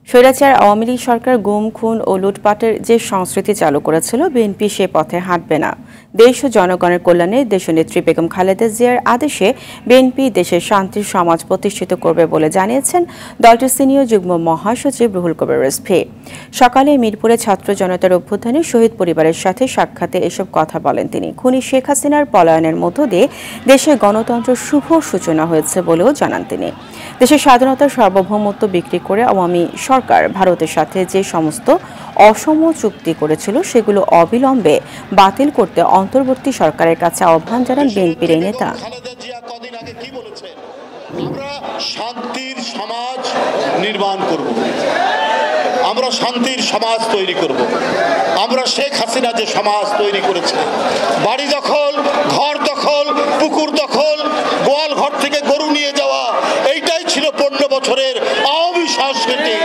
স্বৈরাচার আওয়ামী লীগ সরকার গুম, খুন ও লুটপাটের যে সংস্কৃতি চালু করেছিল, বিএনপি সে পথে হাঁটবে না। দেশ ও জনগণের কল্যাণে দেশনেত্রী বেগম খালেদা জিয়ার আদেশে বিএনপি দেশের শান্তির সমাজ প্রতিষ্ঠিত করবে বলে জানিয়েছেন দলটির সিনিয়র যুগ্ম মহাসচিব রুহুল কবির রিজভী। সকালে মিরপুরে ছাত্র জনতার অভ্যুত্থানে শহীদ পরিবারের সাথে সাক্ষাতে এসব কথা বলেন তিনি। খুনি শেখ হাসিনার পলায়নের মধ্য দিয়ে দেশে গণতন্ত্রের শুভ সূচনা হয়েছে বলেও জানান তিনি। দেশের স্বাধীনতার সার্বভৌমত্ব বিক্রি করে আওয়ামী সরকার ভারতের সাথে যে সমস্ত অসম চুক্তি করেছিল সেগুলো অবিলম্বে বাতিল করতে অন্তর্বর্তী সরকারের কাছে আহ্বান জানান বিএনপির এই নেতা। আমরা শান্তির সমাজ নির্মাণ করব, আমরা শান্তির সমাজ তৈরি করব। আমরা শেখ হাসিনা যে সমাজ তৈরি করেছে, বাড়ি দখল, ঘর দখল, পুকুর দখল, গোয়াল ঘর থেকে গরু নিয়ে যাওয়া, এইটাই ছিল 15 বছরের আওয়ামী সংস্কৃতি।